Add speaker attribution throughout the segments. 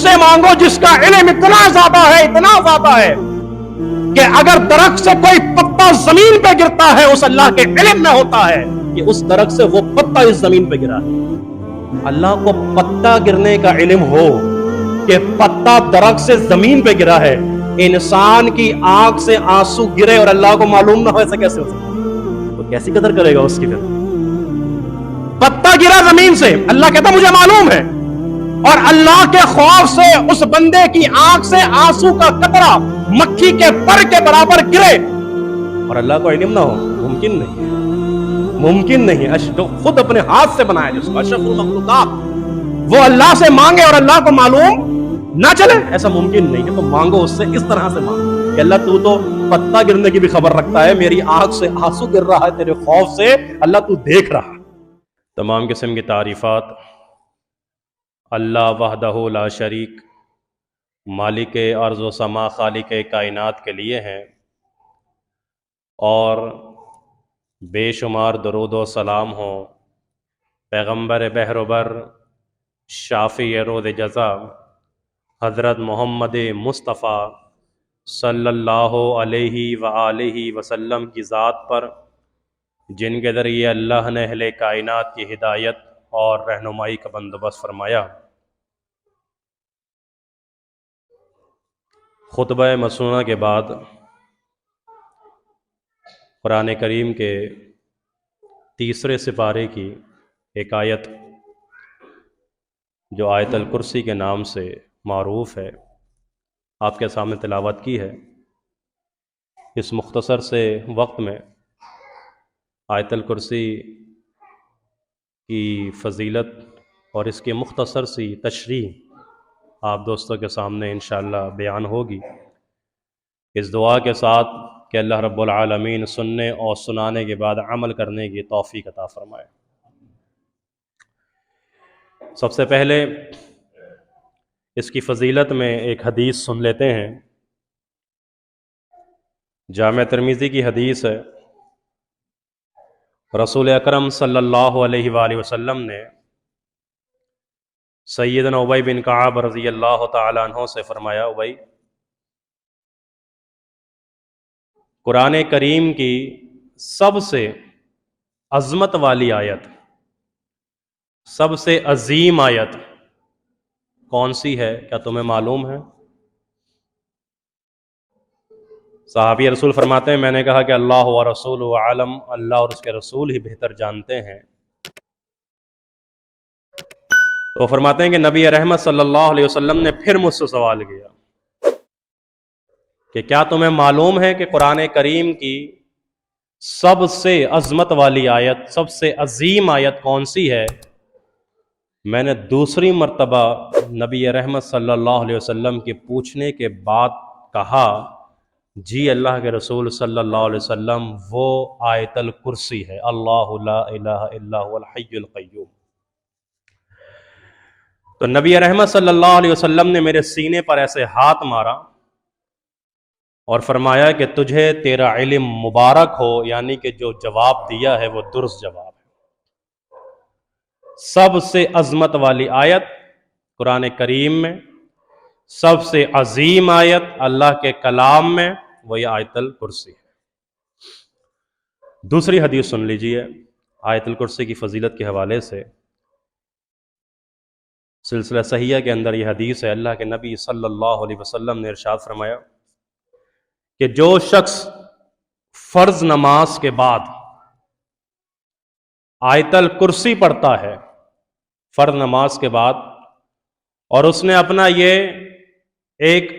Speaker 1: سے مانگو جس کا علم اتنا زیادہ ہے کہ اگر درخت سے کوئی پتا زمین پہ گرتا ہے اس اللہ کے علم میں ہوتا ہے کہ اس درخت سے وہ پتا اس زمین پہ گرا ہے. اللہ کو پتا گرنے کا علم ہو کہ پتا درخت سے زمین پہ گرا ہے. انسان کی آنکھ سے آنسو گرے اور اللہ کو معلوم نہ ہو، ایسا کیسے ہو سکتا ہے؟ تو کیسی قدر کرے گا اس کی؟ پھر پتا گرا زمین سے، اللہ کہتا مجھے معلوم ہے، اور اللہ کے خوف سے اس بندے کی آنکھ سے آنسو کا قطرہ مکھی کے پر کے برابر گرے اور اللہ کو علم نہ ہو، ممکن نہیں. جو خود اپنے ہاتھ سے بنایا جس کو اشرف المخلوقات، وہ اللہ سے مانگے اور اللہ کو معلوم نہ چلے، ایسا ممکن نہیں ہے. تو مانگو اس سے اس طرح سے مانگو کہ اللہ تو پتا گرنے کی بھی خبر رکھتا ہے، میری آنکھ سے آنسو گر رہا ہے تیرے خوف سے، اللہ تو دیکھ رہا ہے. تمام قسم کی تعریفات اللہ وحدہ لا شریک، مالک ارض و سما، خالق کائنات کے لیے ہیں، اور بے شمار درود و سلام ہو پیغمبر بحر و بر، شافی رود جزا، حضرت محمد مصطفیٰ صلی اللہ علیہ وآلہ وسلم کی ذات پر، جن کے ذریعے اللہ نے اہل کائنات کی ہدایت اور رہنمائی کا بندوبست فرمایا. خطبہ مسنونہ کے بعد قرآن کریم کے تیسرے سپارے کی ایک آیت جو آیت الکرسی کے نام سے معروف ہے، آپ کے سامنے تلاوت کی ہے. اس مختصر سے وقت میں آیت الکرسی کی فضیلت اور اس کی مختصر سی تشریح آپ دوستوں کے سامنے انشاءاللہ بیان ہوگی، اس دعا کے ساتھ کہ اللہ رب العالمین سننے اور سنانے کے بعد عمل کرنے کی توفیق عطا فرمائے. سب سے پہلے اس کی فضیلت میں ایک حدیث سن لیتے ہیں. جامع ترمذی کی حدیث ہے، رسول اکرم صلی اللہ علیہ وآلہ وسلم نے سیدنا ابی بن کعب رضی اللہ تعالیٰ عنہ سے فرمایا، ابی، قرآن کریم کی سب سے عظمت والی آیت، سب سے عظیم آیت کون سی ہے؟ کیا تمہیں معلوم ہے؟ صحابی رسول فرماتے ہیں، میں نے کہا کہ اللہ و رسول عالم، اللہ اور اس کے رسول ہی بہتر جانتے ہیں. تو فرماتے ہیں کہ نبی رحمت صلی اللہ علیہ وسلم نے پھر مجھ سے سوال کیا کہ کیا تمہیں معلوم ہے کہ قرآن کریم کی سب سے عظمت والی آیت، سب سے عظیم آیت کون سی ہے؟ میں نے دوسری مرتبہ نبی رحمت صلی اللہ علیہ وسلم کے پوچھنے کے بعد کہا، جی اللہ کے رسول صلی اللہ علیہ وسلم، وہ آیت الکرسی ہے، اللہ لا الہ الا هو الحی القیوم. تو نبی رحمت صلی اللہ علیہ وسلم نے میرے سینے پر ایسے ہاتھ مارا اور فرمایا کہ تجھے تیرا علم مبارک ہو، یعنی کہ جو جواب دیا ہے وہ درست جواب ہے. سب سے عظمت والی آیت قرآن کریم میں، سب سے عظیم آیت اللہ کے کلام میں، وہ یہ آیت الکرسی ہے. دوسری حدیث سن لیجئے آیت الکرسی کی فضیلت کے حوالے سے. سلسلہ صحیحہ کے اندر یہ حدیث ہے، اللہ کے نبی صلی اللہ علیہ وسلم نے ارشاد فرمایا کہ جو شخص فرض نماز کے بعد آیت الکرسی پڑھتا ہے، فرض نماز کے بعد، اور اس نے اپنا یہ ایک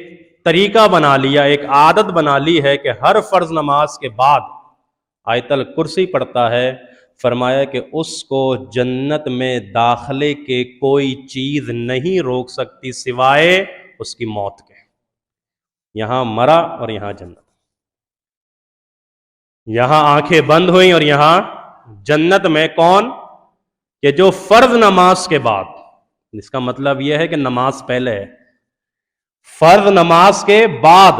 Speaker 1: طریقہ بنا لیا، ایک عادت بنا لی ہے کہ ہر فرض نماز کے بعد آیت الکرسی پڑھتا ہے، فرمایا کہ اس کو جنت میں داخلے کے کوئی چیز نہیں روک سکتی سوائے اس کی موت کے. یہاں مرا اور یہاں جنت، یہاں آنکھیں بند ہوئیں اور یہاں جنت میں. کون؟ کہ جو فرض نماز کے بعد، اس کا مطلب یہ ہے کہ نماز پہلے ہے، فرض نماز کے بعد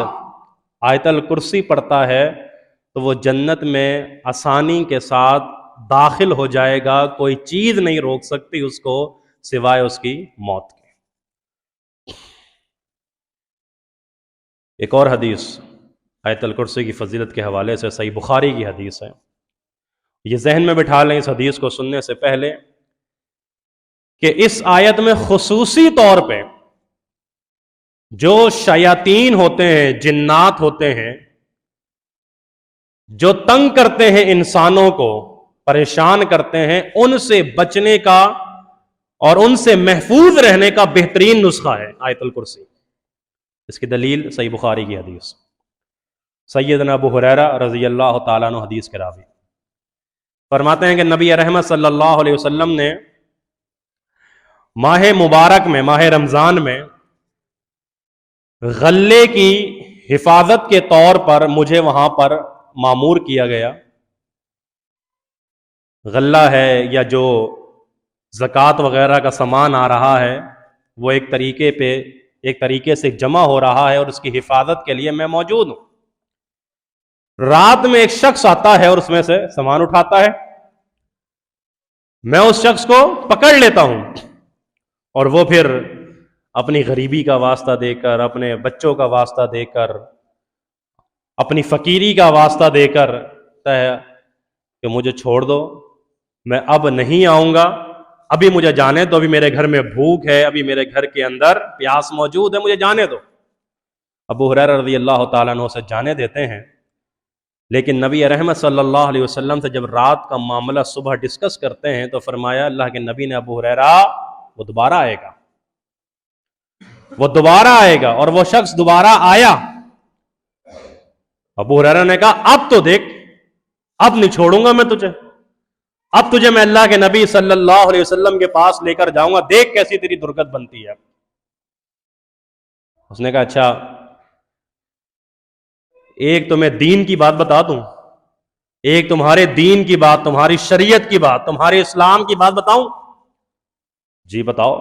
Speaker 1: آیت الکرسی پڑھتا ہے تو وہ جنت میں آسانی کے ساتھ داخل ہو جائے گا، کوئی چیز نہیں روک سکتی اس کو سوائے اس کی موت کے. ایک اور حدیث آیت الکرسی کی فضیلت کے حوالے سے صحیح بخاری کی حدیث ہے. یہ ذہن میں بٹھا لیں اس حدیث کو سننے سے پہلے کہ اس آیت میں خصوصی طور پہ جو شیاطین ہوتے ہیں، جنات ہوتے ہیں، جو تنگ کرتے ہیں انسانوں کو، پریشان کرتے ہیں، ان سے بچنے کا اور ان سے محفوظ رہنے کا بہترین نسخہ ہے آیت الکرسی. اس کی دلیل صحیح بخاری کی حدیث. سیدنا ابو ہریرہ رضی اللہ تعالیٰ عنہ حدیث کے راوی فرماتے ہیں کہ نبی رحمت صلی اللہ علیہ وسلم نے ماہ مبارک میں، ماہ رمضان میں، غلے کی حفاظت کے طور پر مجھے وہاں پر مامور کیا گیا. غلہ ہے یا جو زکوٰۃ وغیرہ کا سامان آ رہا ہے وہ ایک طریقے سے جمع ہو رہا ہے اور اس کی حفاظت کے لیے میں موجود ہوں. رات میں ایک شخص آتا ہے اور اس میں سے سامان اٹھاتا ہے. میں اس شخص کو پکڑ لیتا ہوں اور وہ پھر اپنی غریبی کا واسطہ دے کر، اپنے بچوں کا واسطہ دے کر، اپنی فقیری کا واسطہ دے کر کہتا ہے کہ مجھے چھوڑ دو، میں اب نہیں آؤں گا، ابھی مجھے جانے دو، ابھی میرے گھر میں بھوک ہے، ابھی میرے گھر کے اندر پیاس موجود ہے، مجھے جانے دو. ابو ہریرہ رضی اللہ تعالیٰ عنہ سے جانے دیتے ہیں. لیکن نبی رحمت صلی اللہ علیہ وسلم سے جب رات کا معاملہ صبح ڈسکس کرتے ہیں تو فرمایا اللہ کے نبی نے ابو ہریرہ وہ دوبارہ آئے گا، وہ دوبارہ آئے گا. اور وہ شخص دوبارہ آیا. ابو ہریرہ نے کہا اب تو دیکھ، اب نہیں چھوڑوں گا میں تجھے، اب تجھے میں اللہ کے نبی صلی اللہ علیہ وسلم کے پاس لے کر جاؤں گا، دیکھ کیسی تیری درگت بنتی ہے. اس نے کہا اچھا ایک تو میں دین کی بات بتا دوں، ایک تمہارے دین کی بات، تمہاری شریعت کی بات، تمہارے اسلام کی بات بتاؤں؟ جی بتاؤ.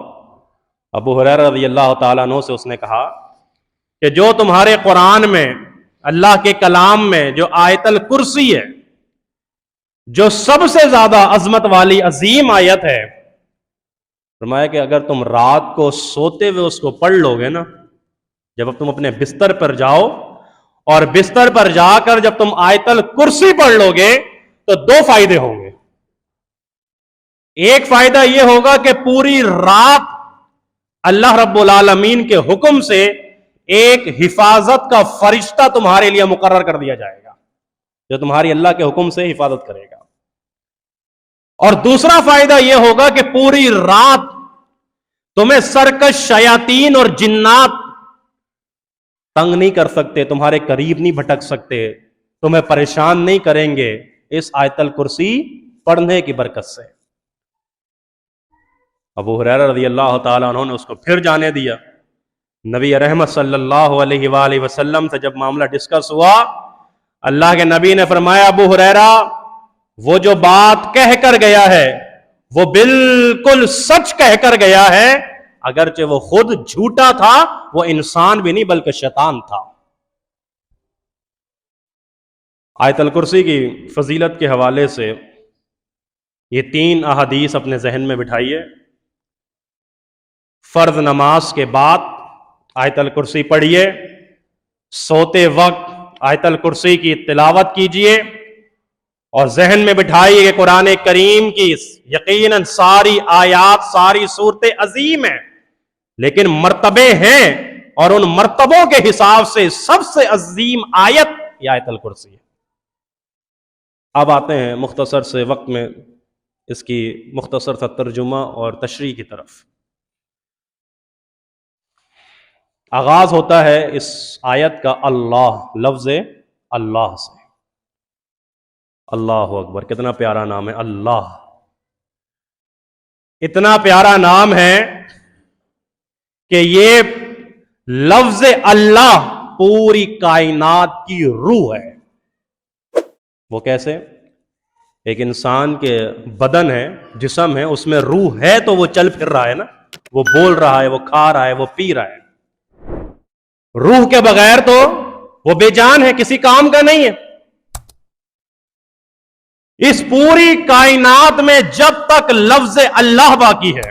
Speaker 1: ابو ہریرہ رضی اللہ تعالیٰ عنہ سے اس نے کہا کہ جو تمہارے قرآن میں، اللہ کے کلام میں جو آیت الکرسی ہے، جو سب سے زیادہ عظمت والی عظیم آیت ہے، فرمایا کہ اگر تم رات کو سوتے ہوئے اس کو پڑھ لو گے نا، جب اب تم اپنے بستر پر جاؤ اور بستر پر جا کر جب تم آیت الکرسی پڑھ لو گے تو دو فائدے ہوں گے. ایک فائدہ یہ ہوگا کہ پوری رات اللہ رب العالمین کے حکم سے ایک حفاظت کا فرشتہ تمہارے لیے مقرر کر دیا جائے گا جو تمہاری اللہ کے حکم سے حفاظت کرے گا. اور دوسرا فائدہ یہ ہوگا کہ پوری رات تمہیں سرکش شیاطین اور جنات تنگ نہیں کر سکتے، تمہارے قریب نہیں بھٹک سکتے، تمہیں پریشان نہیں کریں گے اس آیت الکرسی پڑھنے کی برکت سے. ابو ہریرہ رضی اللہ تعالیٰ عنہ نے اس کو پھر جانے دیا. نبی رحمت صلی اللہ علیہ وآلہ وسلم سے جب معاملہ ڈسکس ہوا، اللہ کے نبی نے فرمایا ابو ہریرہ وہ جو بات کہہ کر گیا ہے وہ بالکل سچ کہہ کر گیا ہے، اگرچہ وہ خود جھوٹا تھا، وہ انسان بھی نہیں بلکہ شیطان تھا. آیت الکرسی کی فضیلت کے حوالے سے یہ 3 احادیث اپنے ذہن میں بٹھائیے. فرض نماز کے بعد آیت الکرسی پڑھیے، سوتے وقت آیت الکرسی کی تلاوت کیجیے، اور ذہن میں بٹھائیے کہ قرآن کریم کی یقیناً ساری آیات، ساری صورتیں عظیم ہیں، لیکن مرتبے ہیں، اور ان مرتبوں کے حساب سے سب سے عظیم آیت یہ آیت الکرسی ہے. اب آتے ہیں مختصر سے وقت میں اس کی مختصر سا ترجمہ اور تشریح کی طرف. آغاز ہوتا ہے اس آیت کا اللہ، لفظ اللہ سے. اللہ اکبر، کتنا پیارا نام ہے اللہ. اتنا پیارا نام ہے کہ یہ لفظ اللہ پوری کائنات کی روح ہے. وہ کیسے؟ ایک انسان کے بدن ہے، جسم ہے، اس میں روح ہے تو وہ چل پھر رہا ہے نا، وہ بول رہا ہے، وہ کھا رہا ہے، وہ پی رہا ہے. روح کے بغیر تو وہ بے جان ہے، کسی کام کا نہیں ہے. اس پوری کائنات میں جب تک لفظ اللہ باقی ہے،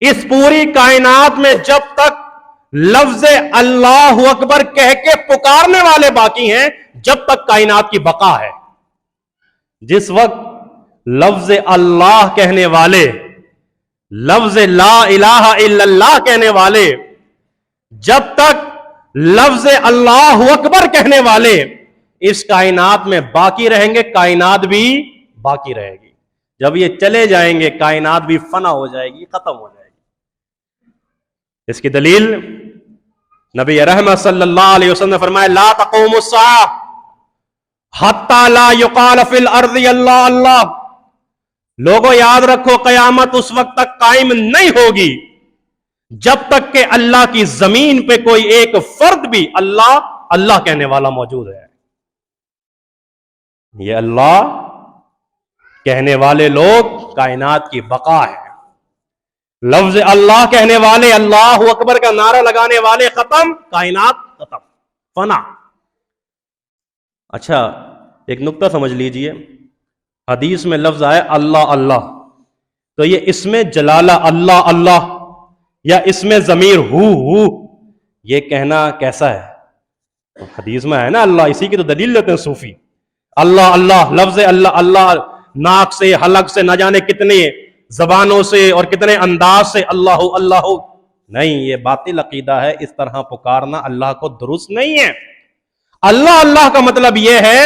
Speaker 1: اس پوری کائنات میں جب تک لفظ اللہ اکبر کہہ کے پکارنے والے باقی ہیں جب تک کائنات کی بقا ہے. جس وقت لفظ اللہ کہنے والے، لفظ لا الہ الا اللہ کہنے والے، جب تک لفظ اللہ اکبر کہنے والے اس کائنات میں باقی رہیں گے، کائنات بھی باقی رہے گی. جب یہ چلے جائیں گے کائنات بھی فنا ہو جائے گی، ختم ہو جائے گی. اس کی دلیل نبی رحمت صلی اللہ علیہ وسلم نے فرمایا لا تقوم الساعہ حتی لا یقال فی الارض اللہ اللہ. لوگوں یاد رکھو قیامت اس وقت تک قائم نہیں ہوگی جب تک کہ اللہ کی زمین پہ کوئی ایک فرد بھی اللہ اللہ کہنے والا موجود ہے. یہ اللہ کہنے والے لوگ کائنات کی بقا ہے. لفظ اللہ کہنے والے، اللہ اکبر کا نعرہ لگانے والے ختم، کائنات ختم، فنا. اچھا ایک نقطہ سمجھ لیجئے، حدیث میں لفظ آئے اللہ اللہ، تو یہ اس میں جلالہ اللہ اللہ یا اس میں ضمیر ہو یہ کہنا کیسا ہے؟ حدیث میں ہے نا اللہ، اسی کی تو دلیل لیتے ہیں صوفی. اللہ اللہ، لفظ اللہ اللہ، ناک سے حلق سے نہ جانے کتنے زبانوں سے اور کتنے انداز سے اللہ اللہ. نہیں، یہ باطل عقیدہ ہے. اس طرح پکارنا اللہ کو درست نہیں ہے. اللہ اللہ کا مطلب یہ ہے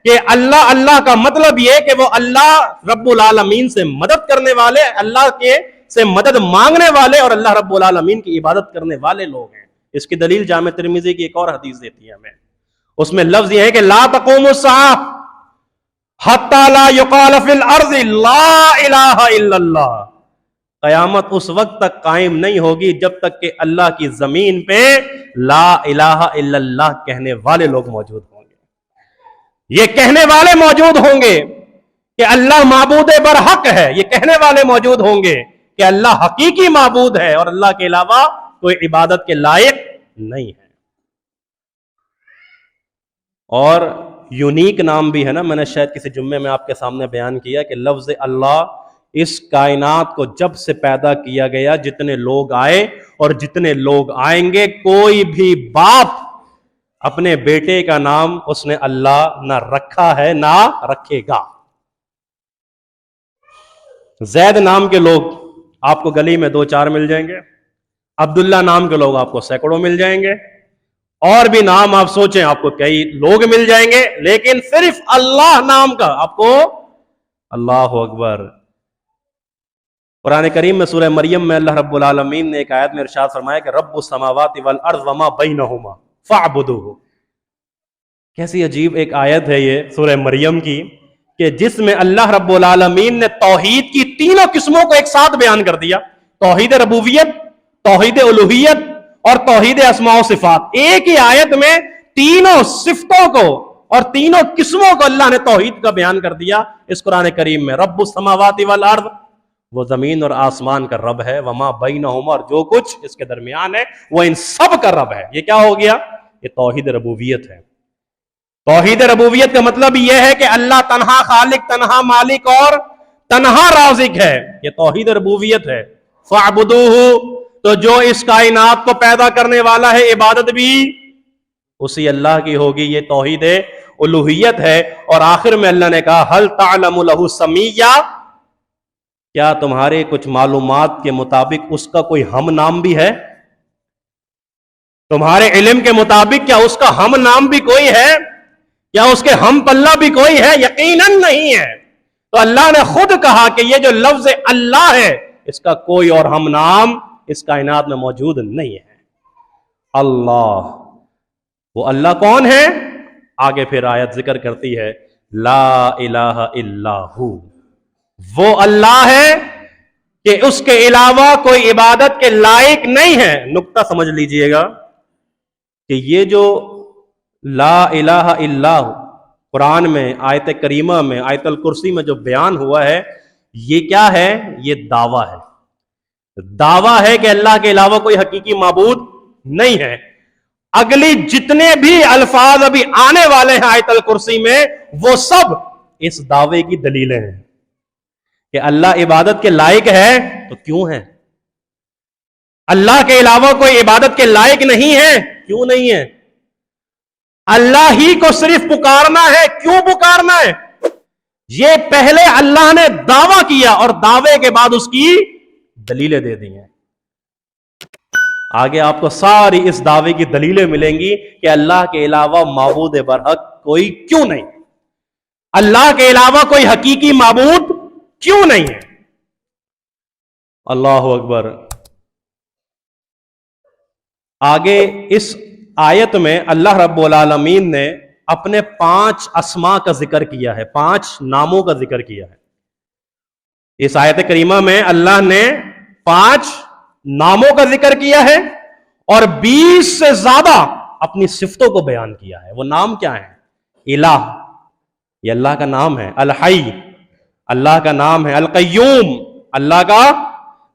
Speaker 1: کہ اللہ اللہ کا مطلب یہ کہ وہ اللہ رب العالمین سے مدد کرنے والے، اللہ کے سے مدد مانگنے والے اور اللہ رب العالمین کی عبادت کرنے والے لوگ ہیں. اس کی دلیل جامع ترمذی کی ایک اور حدیث دیتی ہے ہمیں. اس میں لفظ یہ ہے کہ لا تقوم الساعہ حتی لا یقال فی الارض لا الہ الا اللہ. قیامت اس وقت تک قائم نہیں ہوگی جب تک کہ اللہ کی زمین پہ لا الہ الا اللہ کہنے والے لوگ موجود ہوں گے. یہ کہنے والے موجود ہوں گے کہ اللہ معبود برحق ہے، یہ کہنے والے موجود ہوں گے کہ اللہ حقیقی معبود ہے اور اللہ کے علاوہ کوئی عبادت کے لائق نہیں ہے. اور یونیک نام بھی ہے نا، میں نے شاید کسی جمعے میں آپ کے سامنے بیان کیا کہ لفظ اللہ اس کائنات کو جب سے پیدا کیا گیا، جتنے لوگ آئے اور جتنے لوگ آئیں گے، کوئی بھی باپ اپنے بیٹے کا نام اس نے اللہ نہ رکھا ہے نہ رکھے گا. زید نام کے لوگ آپ کو گلی میں 2-4 مل جائیں گے، عبداللہ نام کے لوگ آپ کو سینکڑوں مل جائیں گے، اور بھی نام آپ سوچیں آپ کو کئی لوگ مل جائیں گے، لیکن صرف اللہ نام کا آپ کو اللہ اکبر. قرآن کریم میں سورہ مریم میں اللہ رب العالمین نے ایک آیت میں ارشاد فرمایا کہ رب السماوات والارض وما بینہما فاعبدوہ. کیسی عجیب ایک آیت ہے یہ سورہ مریم کی کہ جس میں اللہ رب العالمین نے توحید کی تینوں قسموں کو ایک ساتھ بیان کر دیا. توحید ربوبیت، توحید الوہیت اور توحید اسماء و صفات. ایک ہی آیت میں تینوں صفتوں کو اور تینوں قسموں کو اللہ نے توحید کا بیان کر دیا اس قرآن کریم میں. رب السماوات والارض، وہ زمین اور آسمان کا رب ہے، وما بینہما، اور جو کچھ اس کے درمیان ہے وہ ان سب کا رب ہے. یہ کیا ہو گیا؟ یہ توحید ربوبیت ہے. توحید ربوبیت کا مطلب یہ ہے کہ اللہ تنہا خالق، تنہا مالک اور تنہا رازق ہے. یہ توحید ربوبیت ہے. فاعبدوہ، تو جو اس کائنات کو پیدا کرنے والا ہے عبادت بھی اسی اللہ کی ہوگی. یہ توحید الوہیت ہے. اور آخر میں اللہ نے کہا ہل تعلم لہ سمیہ، کیا تمہارے کچھ معلومات کے مطابق اس کا کوئی ہم نام بھی ہے؟ تمہارے علم کے مطابق کیا اس کا ہم نام بھی کوئی ہے؟ کیا اس کے ہم پلہ بھی کوئی ہے؟ یقیناً نہیں ہے. تو اللہ نے خود کہا کہ یہ جو لفظ اللہ ہے اس کا کوئی اور ہم نام اس کائنات میں موجود نہیں ہے. اللہ، وہ اللہ کون ہے؟ آگے پھر آیت ذکر کرتی ہے لا الہ الا ہو. وہ اللہ ہے کہ اس کے علاوہ کوئی عبادت کے لائق نہیں ہے. نقطہ سمجھ لیجئے گا کہ یہ جو لا الہ الا ہو قرآن میں آیت کریمہ میں آیت الکرسی میں جو بیان ہوا ہے، یہ کیا ہے؟ یہ دعویٰ ہے. دعویٰ ہے کہ اللہ کے علاوہ کوئی حقیقی معبود نہیں ہے. اگلی جتنے بھی الفاظ ابھی آنے والے ہیں آیت الکرسی میں، وہ سب اس دعوے کی دلیلیں ہیں کہ اللہ عبادت کے لائق ہے. تو کیوں ہے؟ اللہ کے علاوہ کوئی عبادت کے لائق نہیں ہے. کیوں نہیں ہے؟ اللہ ہی کو صرف پکارنا ہے. کیوں پکارنا ہے؟ یہ پہلے اللہ نے دعویٰ کیا اور دعوے کے بعد اس کی دلیلیں دے دی ہیں. آگے آپ کو ساری اس دعوے کی دلیلیں ملیں گی کہ اللہ کے علاوہ معبود برحق کوئی کیوں نہیں، اللہ کے علاوہ کوئی حقیقی معبود کیوں نہیں ہے. اللہ اکبر. آگے اس آیت میں اللہ رب العالمین نے اپنے 5 اسماء کا ذکر کیا ہے، 5 ناموں کا ذکر کیا ہے. اس آیت کریمہ میں اللہ نے 5 ناموں کا ذکر کیا ہے اور 20 سے زیادہ اپنی صفتوں کو بیان کیا ہے. وہ نام کیا ہیں؟ الہ، یہ اللہ کا نام ہے. الحی، اللہ کا نام ہے. القیوم، اللہ کا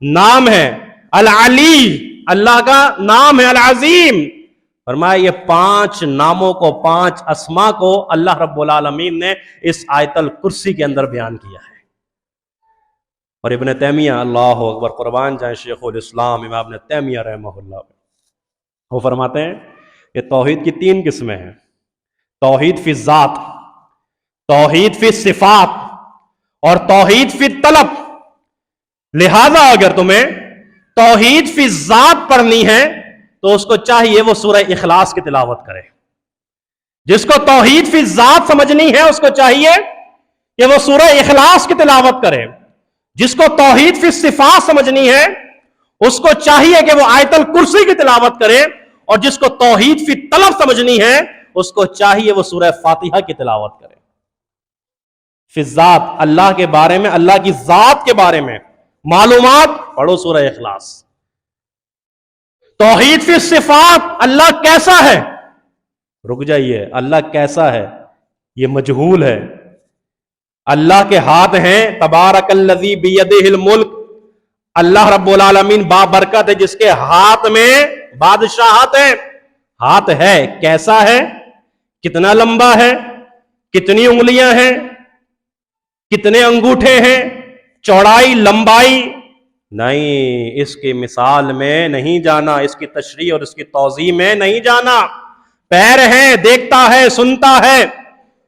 Speaker 1: نام ہے. العلی، اللہ کا نام ہے. العظیم. فرمایا یہ 5 ناموں کو، 5 اسماء کو اللہ رب العالمین نے اس آیت الکرسی کے اندر بیان کیا ہے. اور ابن تیمیہ، اللہ اکبر، قربان جائیں شیخ الاسلام امام ابن تیمیہ رحمہ اللہ، وہ فرماتے ہیں کہ توحید کی 3 قسمیں ہیں: توحید فی الذات، توحید فی الصفات اور توحید فی الطلب. لہذا اگر تمہیں توحید فی الذات پڑھنی ہے تو اس کو چاہیے وہ سورہ اخلاص کی تلاوت کرے. جس کو توحید فی الذات سمجھنی ہے اس کو چاہیے کہ وہ سورہ اخلاص کی تلاوت کرے. جس کو توحید فی الصفات سمجھنی ہے اس کو چاہیے کہ وہ آیت الکرسی کی تلاوت کرے. اور جس کو توحید فی طلب سمجھنی ہے اس کو چاہیے وہ سورہ فاتحہ کی تلاوت کرے. فی الذات، اللہ کے بارے میں، اللہ کی ذات کے بارے میں معلومات پڑھو، سورہ اخلاص. توحید فی الصفات، اللہ کیسا ہے؟ رک جائیے، اللہ کیسا ہے یہ مجہول ہے. اللہ کے ہاتھ ہیں، تبارک الذی بیدہ الملک، اللہ رب العالمین بابرکت ہے جس کے ہاتھ میں بادشاہت ہے. ہاتھ ہے، کیسا ہے؟ کتنا لمبا ہے؟ کتنی انگلیاں ہیں؟ کتنے انگوٹھے ہیں؟ چوڑائی، لمبائی؟ نہیں، اس کی مثال میں نہیں جانا، اس کی تشریح اور اس کی توضیح میں نہیں جانا. پیر ہیں، دیکھتا ہے، سنتا ہے،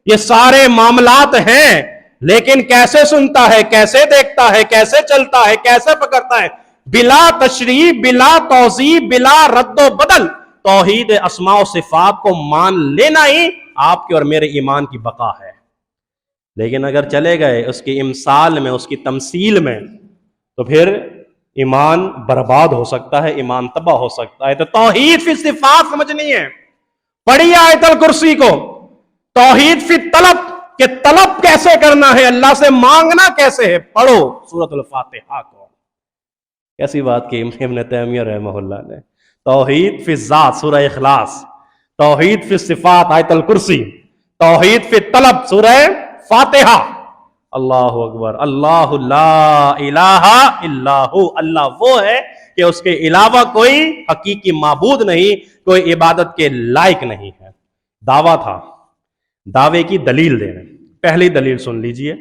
Speaker 1: یہ سارے معاملات ہیں، لیکن کیسے سنتا ہے، کیسے دیکھتا ہے، کیسے چلتا ہے، کیسے پکڑتا ہے؟ بلا تشریح، بلا توضیح، بلا رد و بدل توحید اسماء و صفات کو مان لینا ہی آپ کے اور میرے ایمان کی بقا ہے. لیکن اگر چلے گئے اس کی امثال میں، اس کی تمثیل میں، تو پھر ایمان برباد ہو سکتا ہے، ایمان تباہ ہو سکتا ہے. تو توحید فی صفات سمجھنی ہے، پڑھیے آیت الکرسی کو. توحید فی طلب، کہ طلب کیسے کرنا ہے، اللہ سے مانگنا کیسے ہے، پڑھو سورۃ الفاتحہ کو. کیسی بات کی ابن تیمیہ رحمہ اللہ نے. توحید فی الذات سورہ اخلاص، توحید فی الصفات آیت الکرسی، توحید فی طلب سورہ فاتحہ. اللہ اکبر. اللہ لا الہ الا ہو، اللہ وہ ہے کہ اس کے علاوہ کوئی حقیقی معبود نہیں، کوئی عبادت کے لائق نہیں ہے. دعویٰ تھا، دعوے کی دلیل دے رہے ہیں. پہلی دلیل سن لیجئے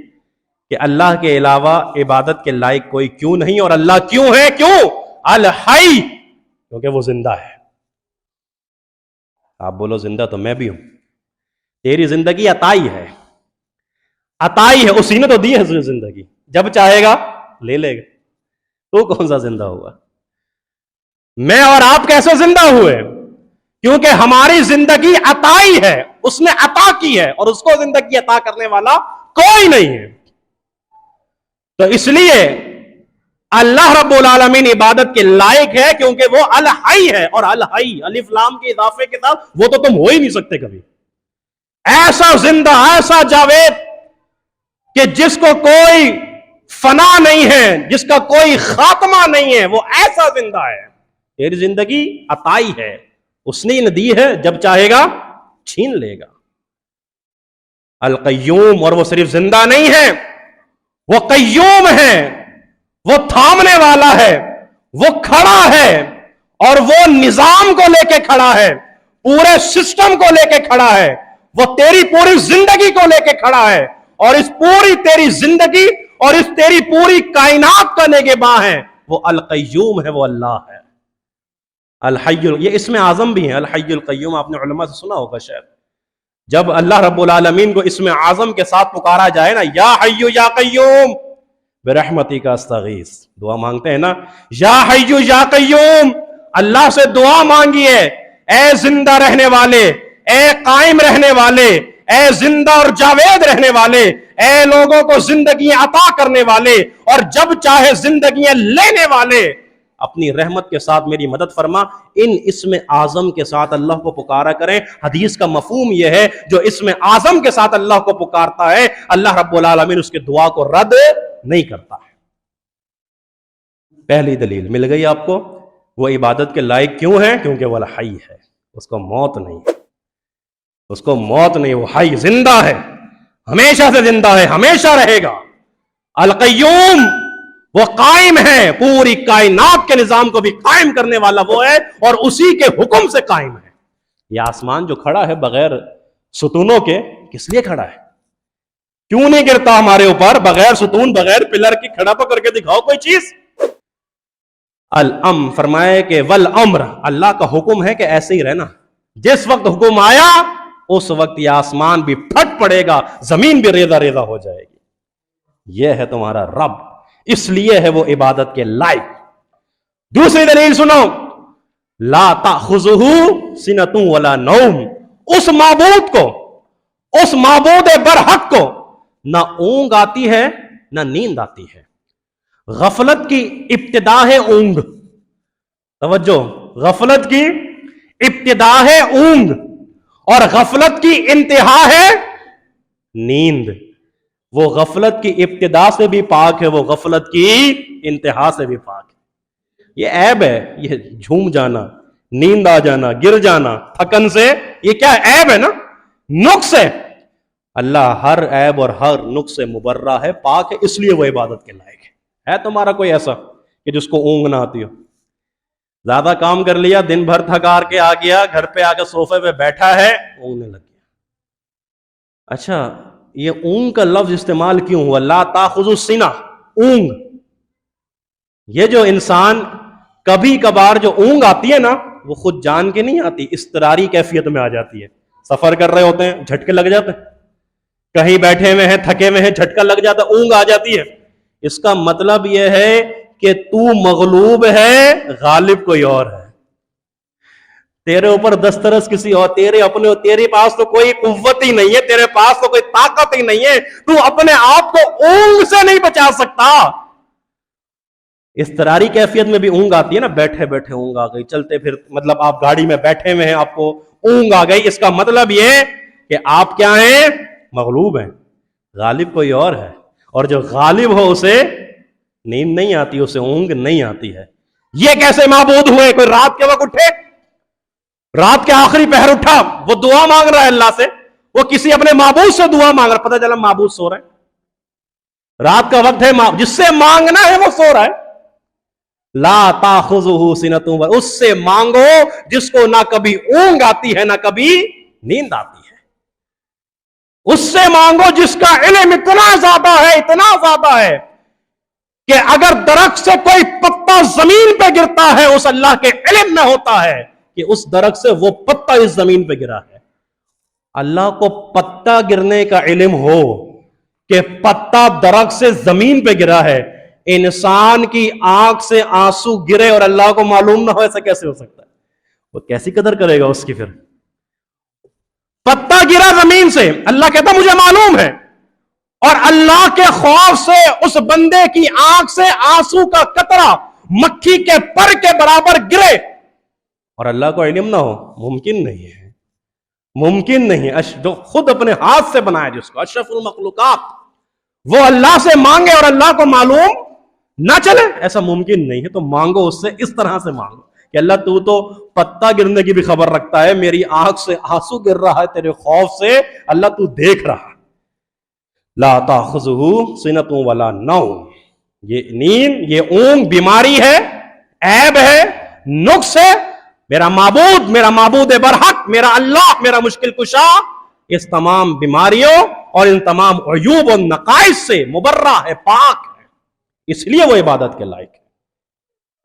Speaker 1: کہ اللہ کے علاوہ عبادت کے لائق کوئی کیوں نہیں، اور اللہ کیوں ہے؟ کیوں؟ الحی، کیونکہ وہ زندہ ہے. آپ بولو زندہ تو میں بھی ہوں. تیری زندگی عطائی ہے، عطائی ہے، اسی نے تو دی ہے زندگی، جب چاہے گا لے لے گا. تو کون سا زندہ ہوا؟ میں اور آپ کیسے زندہ ہوئے؟ کیونکہ ہماری زندگی عطائی ہے، اس نے عطا کی ہے، اور اس کو زندگی عطا کرنے والا کوئی نہیں ہے. تو اس لیے اللہ رب العالمین عبادت کے لائق ہے کیونکہ وہ الحی ہے. اور الحی الف لام کے اضافے کے ساتھ وہ تو تم ہو ہی نہیں سکتے کبھی. ایسا زندہ، ایسا جاوید کہ جس کو کوئی فنا نہیں ہے، جس کا کوئی خاتمہ نہیں ہے، وہ ایسا زندہ ہے. تیری زندگی عطائی ہے، اس نے دی ہے، جب چاہے گا چھین لے گا. القیوم، اور وہ صرف زندہ نہیں ہے، وہ قیوم ہے، وہ تھامنے والا ہے، وہ کھڑا ہے، اور وہ نظام کو لے کے کھڑا ہے، پورے سسٹم کو لے کے کھڑا ہے. وہ تیری پوری زندگی کو لے کے کھڑا ہے، اور اس پوری تیری زندگی اور اس تیری پوری کائنات کا نگہباں ہے. وہ القیوم ہے، وہ اللہ ہے. الحی، یہ اسم اعظم بھی ہے الحی القیوم، آپ نے علماء سے سنا ہوگا شاید. جب اللہ رب العالمین کو اسم اعظم کے ساتھ پکارا جائے نا، یا حی یا قیوم برحمتی کا استغیث، دعا مانگتے ہیں نا، یا حی یا قیوم، اللہ سے دعا مانگیے، اے زندہ رہنے والے، اے قائم رہنے والے، اے زندہ اور جاوید رہنے والے، اے لوگوں کو زندگیاں عطا کرنے والے اور جب چاہے زندگیاں لینے والے، اپنی رحمت کے ساتھ میری مدد فرما. ان اسم اعظم کے ساتھ اللہ کو پکارا کریں. حدیث کا مفہوم یہ ہے، جو اسم اعظم کے ساتھ اللہ کو پکارتا ہے اللہ رب العالمین اس کے دعا کو رد نہیں کرتا ہے. پہلی دلیل مل گئی آپ کو. وہ عبادت کے لائق کیوں ہے؟ کیونکہ وہ الحی ہے، اس کو موت نہیں، اس کو موت نہیں، وہ حی، زندہ ہے، ہمیشہ سے زندہ ہے، ہمیشہ رہے گا. القیوم، وہ قائم ہے، پوری کائنات کے نظام کو بھی قائم کرنے والا وہ ہے اور اسی کے حکم سے قائم ہے. یہ آسمان جو کھڑا ہے بغیر ستونوں کے، کس لیے کھڑا ہے؟ کیوں نہیں گرتا ہمارے اوپر؟ بغیر ستون، بغیر پلر کی کھڑا تو کر کے دکھاؤ کوئی چیز. فرمائے کہ والامر، اللہ کا حکم ہے کہ ایسے ہی رہنا. جس وقت حکم آیا اس وقت یہ آسمان بھی پھٹ پڑے گا، زمین بھی ریزہ ریزہ ہو جائے گی. یہ ہے تمہارا رب، اس لیے ہے وہ عبادت کے لائق. دوسری دلیل سنو، لا تأخذہ سنۃ ولا نوم، اس معبود کو، اس معبود برحق کو نہ اونگ آتی ہے نہ نیند آتی ہے. غفلت کی ابتدا ہے اونگ، توجہ، غفلت کی ابتدا ہے اونگ اور غفلت کی انتہا ہے نیند. وہ غفلت کی ابتدا سے بھی پاک ہے، وہ غفلت کی انتہا سے بھی پاک ہے. یہ عیب ہے، یہ جھوم جانا، نیند آ جانا، گر جانا تھکن سے، یہ کیا عیب ہے نا، نقص ہے. اللہ ہر عیب اور ہر نقص سے مبرہ ہے، پاک ہے، اس لیے وہ عبادت کے لائق ہے. ہے تمہارا کوئی ایسا کہ جس کو اونگ نہ آتی ہو؟ زیادہ کام کر لیا، دن بھر تھکار کے آ گیا، گھر پہ آ کے صوفے پہ بیٹھا ہے، اونگنے لگ گیا. اچھا، یہ اونگ کا لفظ استعمال کیوں ہوا؟ لا تاخذ السنہ، اونگ. یہ جو انسان کبھی کبھار جو اونگ آتی ہے نا، وہ خود جان کے نہیں آتی، اضطراری کیفیت میں آ جاتی ہے. سفر کر رہے ہوتے ہیں، جھٹکے لگ جاتے ہیں، کہیں بیٹھے ہوئے ہیں، تھکے ہوئے ہیں، جھٹکا لگ جاتا ہے، اونگ آ جاتی ہے. اس کا مطلب یہ ہے کہ تو مغلوب ہے، غالب کوئی اور ہے. تیرے اوپر دسترس کسی اور، تیرے پاس تو کوئی قوت ہی نہیں ہے، تیرے پاس تو کوئی طاقت ہی نہیں ہے، تو اپنے آپ کو اونگ سے نہیں بچا سکتا. اضطراری کیفیت میں بھی اونگ آتی ہے نا، بیٹھے بیٹھے اونگ آ گئی، چلتے پھر مطلب آپ گاڑی میں بیٹھے ہوئے ہیں، آپ کو اونگ آ گئی. اس کا مطلب یہ کہ آپ کیا ہیں؟ مغلوب ہیں، غالب کوئی اور ہے. اور جو غالب ہو اسے نیند نہیں آتی، اسے اونگ نہیں آتی ہے. یہ کیسے معبود ہوئے؟ کوئی رات کے وقت اٹھے، رات کے آخری پہر اٹھا، وہ دعا مانگ رہا ہے اللہ سے، وہ کسی اپنے معبود سے دعا مانگ رہا ہے، پتہ چلا معبود سو رہا ہے، رات کا وقت ہے، جس سے مانگنا ہے وہ سو رہا ہے. لا تاخذہ سنۃ، اس سے مانگو جس کو نہ کبھی اونگ آتی ہے نہ کبھی نیند آتی ہے. اس سے مانگو جس کا علم اتنا زیادہ ہے، اتنا زیادہ ہے کہ اگر درخت سے کوئی پتا زمین پہ گرتا ہے اس اللہ کے علم میں ہوتا ہے کہ اس درخت سے وہ پتا اس زمین پہ گرا ہے. اللہ کو پتا گرنے کا علم ہو کہ پتا درخت سے زمین پہ گرا ہے، انسان کی آنکھ سے آنسو گرے اور اللہ کو معلوم نہ ہو، ایسا کیسے ہو سکتا ہے؟ وہ کیسی قدر کرے گا اس کی؟ پھر پتا گرا زمین سے، اللہ کہتا مجھے معلوم ہے، اور اللہ کے خوف سے اس بندے کی آنکھ سے آنسو کا قطرہ مکھی کے پر کے برابر گرے اور اللہ کو علم نہ ہو، ممکن نہیں ہے، ممکن نہیں. جو خود اپنے ہاتھ سے بنایا، جس کو اشرف المخلوقات، وہ اللہ سے مانگے اور اللہ کو معلوم نہ چلے، ایسا ممکن نہیں ہے. تو مانگو اس سے، اس طرح سے مانگو کہ اللہ تو پتا گرنے کی بھی خبر رکھتا ہے، میری آنکھ سے آنسو گر رہا ہے تیرے خوف سے، اللہ تو دیکھ رہا. لا تاخذہ سنۃ ولا نوم، یہ نیند، یہ اونگ بیماری ہے، عیب ہے، نقص ہے. میرا معبود برحق، میرا اللہ، میرا مشکل کشا اس تمام بیماریوں اور ان تمام عیوب و نقائص سے مبرہ ہے، پاک ہے، اس لیے وہ عبادت کے لائق ہے.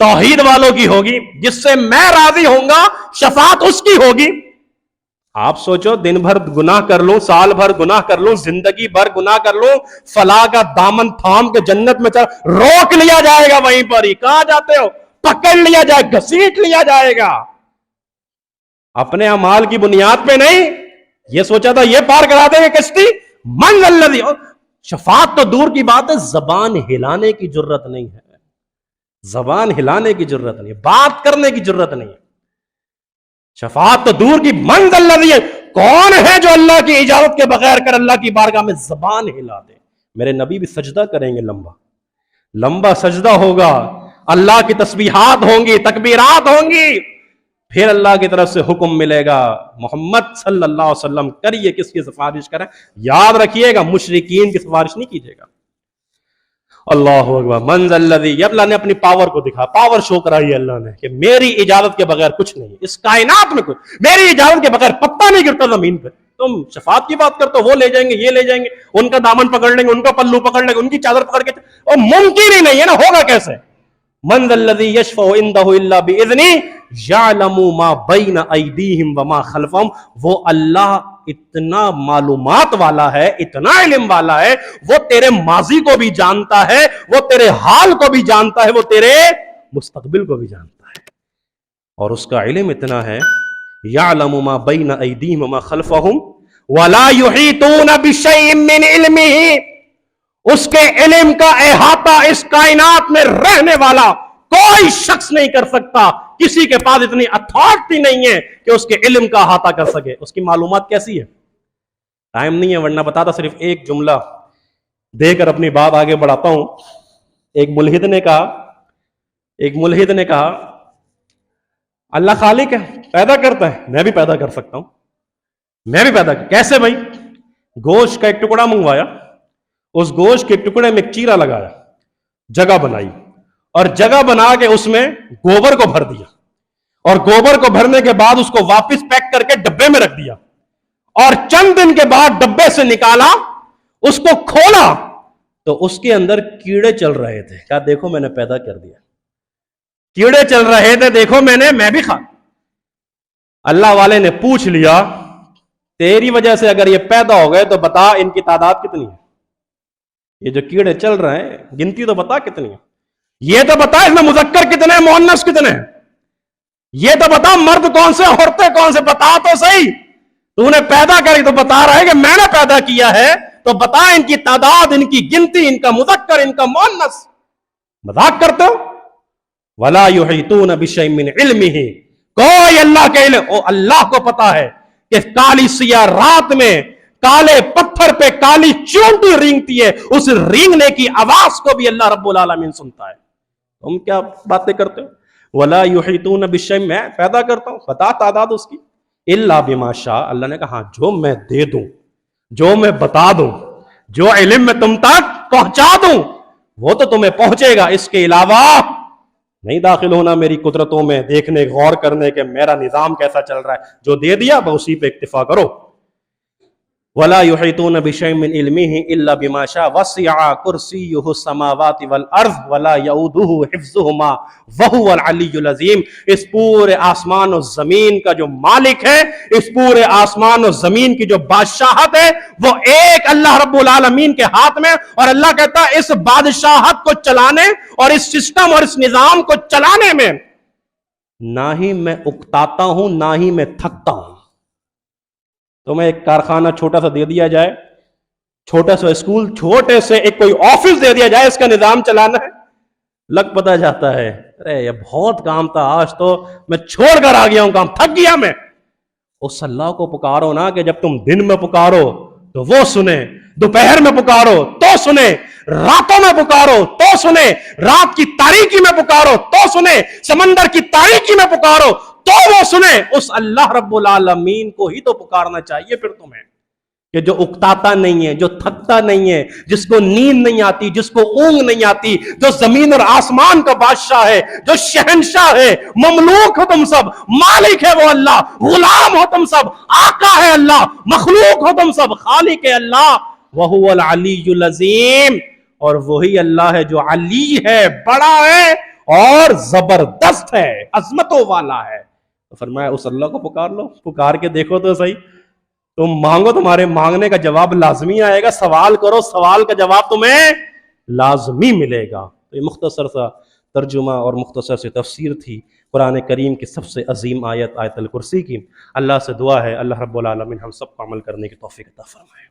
Speaker 1: توحید والوں کی ہوگی، جس سے میں راضی ہوں گا شفاعت اس کی ہوگی۔ آپ سوچو دن بھر گناہ کر لوں، سال بھر گناہ کر لوں، زندگی بھر گناہ کر لوں، فلاح کا دامن تھام کے جنت میں روک لیا جائے گا وہیں پر ہی، کہاں جاتے ہو، پکڑ لیا جائے گا، گھسیٹ لیا جائے گا، اپنے اعمال کی بنیاد پہ نہیں۔ یہ سوچا تھا یہ پار کرا دیں گے کشتی، من الذی، شفاعت تو دور کی بات ہے، زبان ہلانے کی جرت نہیں ہے، زبان ہلانے کی جرت نہیں ہے، بات کرنے کی جرت نہیں ہے۔ شفاعت تو دور کی، من الذی، کون ہے جو اللہ کی اجازت کے بغیر کر اللہ کی بارگاہ میں زبان ہلا دے؟ میرے نبی بھی سجدہ کریں گے، لمبا لمبا سجدہ ہوگا، اللہ کی تسبیحات ہوں گی، تکبیرات ہوں گی، پھر اللہ کی طرف سے حکم ملے گا محمد صلی اللہ علیہ وسلم کریے، کس کی سفارش کریں؟ یاد رکھیے گا مشرکین کی سفارش نہیں کیجیے گا۔ اللہ اکبر، من ذا الذی، یہ اللہ نے اپنی پاور کو دکھا، پاور شو کرائی اللہ نے کہ میری اجازت کے بغیر کچھ نہیں، اس کائنات میں کچھ میری اجازت کے بغیر پتہ نہیں گرتا زمین پہ۔ تم شفاعت کی بات کرتے ہو، وہ لے جائیں گے، یہ لے جائیں گے، ان کا دامن پکڑ لیں گے، ان کا پلو پکڑ لیں گے، ان کی چادر پکڑ کے، اور ممکن ہی نہیں ہے نا، ہوگا کیسے؟ من ذا الذی یشفع عنده الا باذنہ یعلم ما بین ایدیہم وما خلفہم، وہ اللہ اتنا معلومات والا ہے، اتنا علم والا ہے، وہ تیرے ماضی کو بھی جانتا ہے، وہ تیرے حال کو بھی جانتا ہے، وہ تیرے مستقبل کو بھی جانتا ہے، اور اس کا علم اتنا ہے، یعلم ما بین ایدیہم وما خلفہم ولا یحیطون بشیء من علمہ، اس کے علم کا احاطہ اس کائنات میں رہنے والا کوئی شخص نہیں کر سکتا، کسی کے پاس اتنی اتھارٹی نہیں ہے کہ اس کے علم کا احاطہ کر سکے۔ اس کی معلومات کیسی ہے؟ ٹائم نہیں ہے ورنہ بتاتا، صرف ایک جملہ دے کر اپنی بات آگے بڑھاتا ہوں۔ ایک ملحد نے کہا اللہ خالق ہے، پیدا کرتا ہے، میں بھی پیدا کر سکتا ہوں، میں بھی پیدا کیسے بھائی؟ گوشت کا ایک ٹکڑا منگوایا، اس گوشت کے ٹکڑے میں ایک چیرا لگایا، جگہ بنائی، اور جگہ بنا کے اس میں گوبر کو بھر دیا، اور گوبر کو بھرنے کے بعد اس کو واپس پیک کر کے ڈبے میں رکھ دیا، اور چند دن کے بعد ڈبے سے نکالا، اس کو کھولا تو اس کے اندر کیڑے چل رہے تھے۔ کہا دیکھو میں نے پیدا کر دیا، کیڑے چل رہے تھے، دیکھو میں بھی کھا۔ اللہ والے نے پوچھ لیا تیری وجہ سے اگر یہ پیدا ہو گئے تو بتا ان کی تعداد کتنی ہے؟ یہ جو کیڑے چل رہے ہیں گنتی تو بتا کتنی ہے، یہ تو بتا اس میں مذکر کتنے ہیں، مؤنث کتنے ہیں، یہ تو بتا مرد کون سے عورتیں کون سے، بتا تو صحیح، تو نے پیدا کری تو بتا رہا ہے کہ میں نے پیدا کیا ہے، تو بتا ان کی تعداد، ان کی گنتی، ان کا مذکر، ان کا مؤنث۔ مذاق کرتے ہو؟ ولا یحیطون بشیء من علمہ، کوئی اللہ کے علم، او اللہ کو پتا ہے کہ کالی سیاہ رات میں کالے پتھر پہ کالی چونٹی رینگتی ہے، اس رینگنے کی آواز کو بھی اللہ رب العالمین سنتا ہے۔ تم کیا باتیں کرتے ہو؟ ولا یحیطون بشیء، میں پیدا کرتا ہوں، بتا تعداد اس کی، الا بما شاء، اللہ نے کہا جو میں دے دوں، جو میں بتا دوں، جو علم میں تم تک پہنچا دوں وہ تو تمہیں پہنچے گا، اس کے علاوہ نہیں داخل ہونا میری قدرتوں میں، دیکھنے غور کرنے کے میرا نظام کیسا چل رہا ہے، جو دے دیا بس اسی پہ اکتفا کرو۔ ولا يحيطون بشيء من علمه الا بما شاء وسع كرسيه السماوات والارض ولا يؤوده حفظهما وهو العلي العظيم، اس پورے آسمان و زمین کا جو مالک ہے، اس پورے آسمان و زمین کی جو بادشاہت ہے وہ ایک اللہ رب العالمین کے ہاتھ میں، اور اللہ کہتا ہے اس بادشاہت کو چلانے اور اس سسٹم اور اس نظام کو چلانے میں نہ ہی میں اکتاتا ہوں نہ ہی میں تھکتا ہوں۔ تمہیں ایک کارخانہ چھوٹا سا دے دیا جائے، چھوٹا سا اسکول، چھوٹے سے ایک کوئی آفس دے دیا جائے، اس کا نظام چلانا ہے، لگ پتا جاتا ہے ارے یہ بہت کام تھا، آج تو میں چھوڑ کر آ گیا ہوں کام، تھک گیا میں۔ اس اللہ کو پکارو نا کہ جب تم دن میں پکارو تو وہ سنے، دوپہر میں پکارو تو سنے، راتوں میں پکارو تو سنے، رات کی تاریکی میں پکارو تو سنے، سمندر کی تاریکی میں پکارو تو وہ سنے۔ اس اللہ رب العالمین کو ہی تو پکارنا چاہیے پھر تمہیں، کہ جو اکتاتا نہیں ہے، جو تھکتا نہیں ہے، جس کو نیند نہیں آتی، جس کو اونگ نہیں آتی، جو زمین اور آسمان کا بادشاہ ہے، جو شہنشاہ ہے، مملوک ہو تم سب، مالک ہے وہ اللہ، غلام ہو تم سب، آقا ہے اللہ، مخلوق ہو تم سب، خالق ہے اللہ، وَهُوَ الْعَلِيُّ الْعَظِيمُ، اور وہی اللہ ہے جو علی ہے، بڑا ہے اور زبردست ہے، عظمتوں والا ہے. تو فرمایا اس اللہ کو پکار لو، پکار کے دیکھو تو صحیح، تم مانگو تمہارے مانگنے کا جواب لازمی آئے گا، سوال کرو سوال کا جواب تمہیں لازمی ملے گا. تو یہ مختصر سا ترجمہ اور مختصر سی تفسیر تھی قرآن کریم کی سب سے عظیم آیت آیت الکرسی کی. اللہ سے دعا ہے اللہ رب العالمین ہم سب کو عمل کرنے کی توفیق عطا فرمائے.